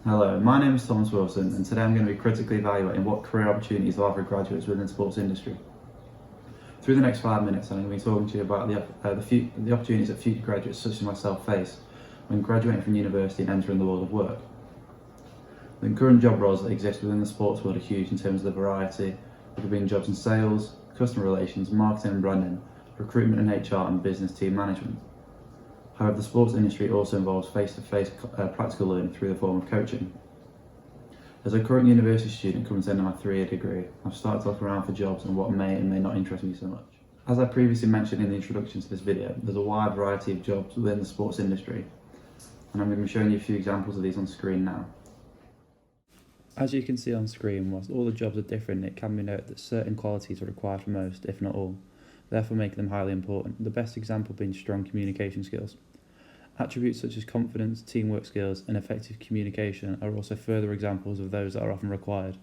Hello, my name is Thomas Wilson, and today I'm going to be critically evaluating what career opportunities there are for graduates within the sports industry. Through the next 5 minutes, I'm going to be talking to you about the opportunities that future graduates such as myself face when graduating from university and entering the world of work. The current job roles that exist within the sports world are huge in terms of the variety. There could be in jobs in sales, customer relations, marketing and branding, recruitment and HR, and business team management. However, the sports industry also involves face-to-face practical learning through the form of coaching. As a current university student coming to the end of my 3-year degree, I've started to look around for jobs and what may and may not interest me so much. As I previously mentioned in the introduction to this video, there's a wide variety of jobs within the sports industry, and I'm going to be showing you a few examples of these on screen now. As you can see on screen, whilst all the jobs are different, it can be noted that certain qualities are required for most, if not all, therefore making them highly important, the best example being strong communication skills. Attributes such as confidence, teamwork skills and effective communication are also further examples of those that are often required.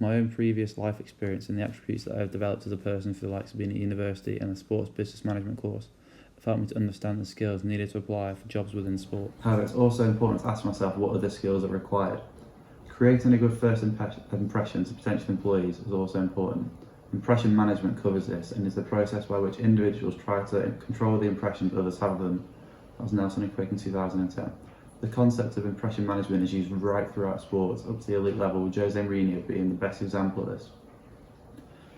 My own previous life experience and the attributes that I have developed as a person through the likes of being at university and a sports business management course have helped me to understand the skills needed to apply for jobs within sport. However, it's also important to ask myself what other skills are required. Creating a good first impression to potential employees is also important. Impression management covers this and is the process by which individuals try to control the impressions others have of them. That was Nelson and Quick in 2010. The concept of impression management is used right throughout sports, up to the elite level, with Jose Mourinho being the best example of this.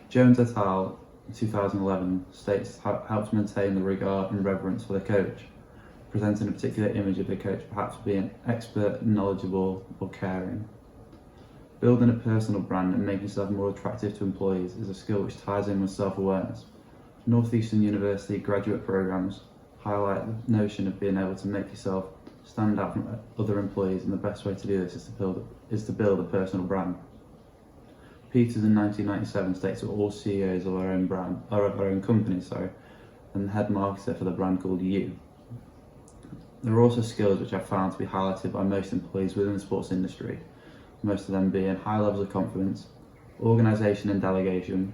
Jones et al. In 2011 states how it helps maintain the regard and reverence for the coach, presenting a particular image of the coach perhaps being expert, knowledgeable or caring. Building a personal brand and making yourself more attractive to employees is a skill which ties in with self-awareness. Northeastern University graduate programs highlight the notion of being able to make yourself stand out from other employees, and the best way to do this is to build a personal brand. Peters in 1997 states that all CEOs of our own companies, and the head marketer for the brand called You. There are also skills which I've found to be highlighted by most employees within the sports industry, most of them being high levels of confidence, organisation and delegation,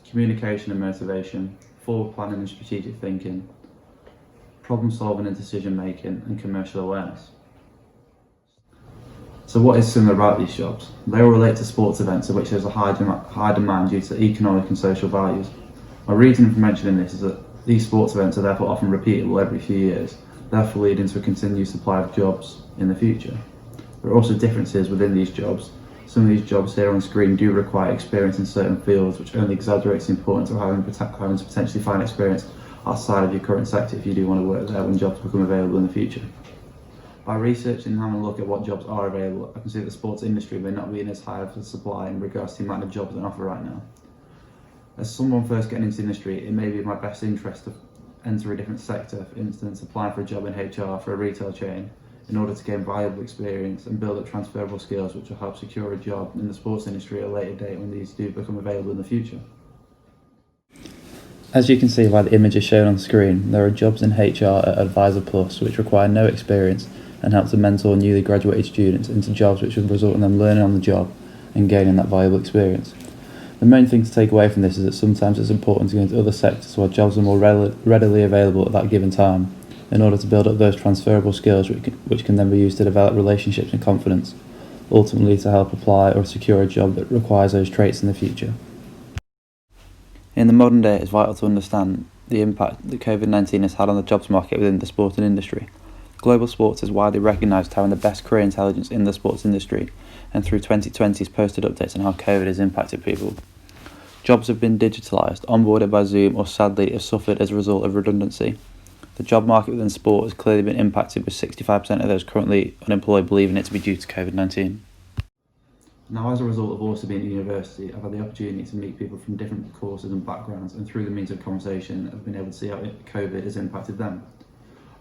communication and motivation, forward planning and strategic thinking, problem solving and decision making, and commercial awareness. So what is similar about these jobs? They all relate to sports events of which there's a high demand due to economic and social values. My reason for mentioning this is that these sports events are therefore often repeatable every few years, therefore leading to a continued supply of jobs in the future. There are also differences within these jobs. Some of these jobs here on screen do require experience in certain fields, which only exaggerates the importance of having to potentially find experience outside of your current sector if you do want to work there when jobs become available in the future. By researching and having a look at what jobs are available, I can see that the sports industry may not be in as high of a supply in regards to the amount of jobs on offer right now. As someone first getting into the industry, it may be in my best interest to enter a different sector, for instance applying for a job in HR for a retail chain, in order to gain valuable experience and build up transferable skills which will help secure a job in the sports industry at a later date when these do become available in the future. As you can see by the images shown on screen, there are jobs in HR at Advisor Plus which require no experience and help to mentor newly graduated students into jobs which will result in them learning on the job and gaining that valuable experience. The main thing to take away from this is that sometimes it's important to go into other sectors where jobs are more readily available at that given time, in order to build up those transferable skills which can then be used to develop relationships and confidence, ultimately to help apply or secure a job that requires those traits in the future. In the modern day, it's vital to understand the impact that COVID-19 has had on the jobs market within the sporting industry. Global Sports is widely recognised as having the best career intelligence in the sports industry, and through 2020 has posted updates on how COVID has impacted people. Jobs have been digitalised, onboarded by Zoom, or sadly have suffered as a result of redundancy. The job market within sport has clearly been impacted, with 65% of those currently unemployed believing it to be due to COVID-19. Now, as a result of also being at university, I've had the opportunity to meet people from different courses and backgrounds, and through the means of conversation, I've been able to see how COVID has impacted them.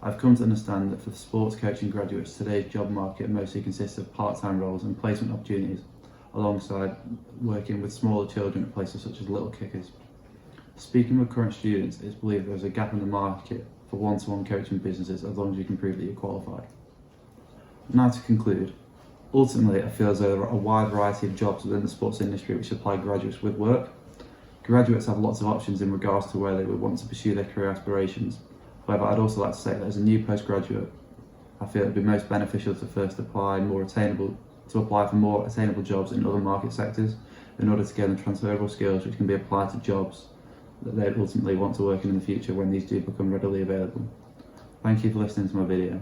I've come to understand that for sports coaching graduates, today's job market mostly consists of part-time roles and placement opportunities, alongside working with smaller children at places such as Little Kickers. Speaking with current students, it's believed there's a gap in the market for one-to-one coaching businesses as long as you can prove that you're qualified. Now to conclude, ultimately I feel as though there are a wide variety of jobs within the sports industry which supply graduates with work. Graduates have lots of options in regards to where they would want to pursue their career aspirations. However, I'd also like to say that as a new postgraduate, I feel it would be most beneficial to first apply more attainable to apply for more attainable jobs in other market sectors in order to gain the transferable skills which can be applied to jobs that they ultimately want to work in the future when these do become readily available. Thank you for listening to my video.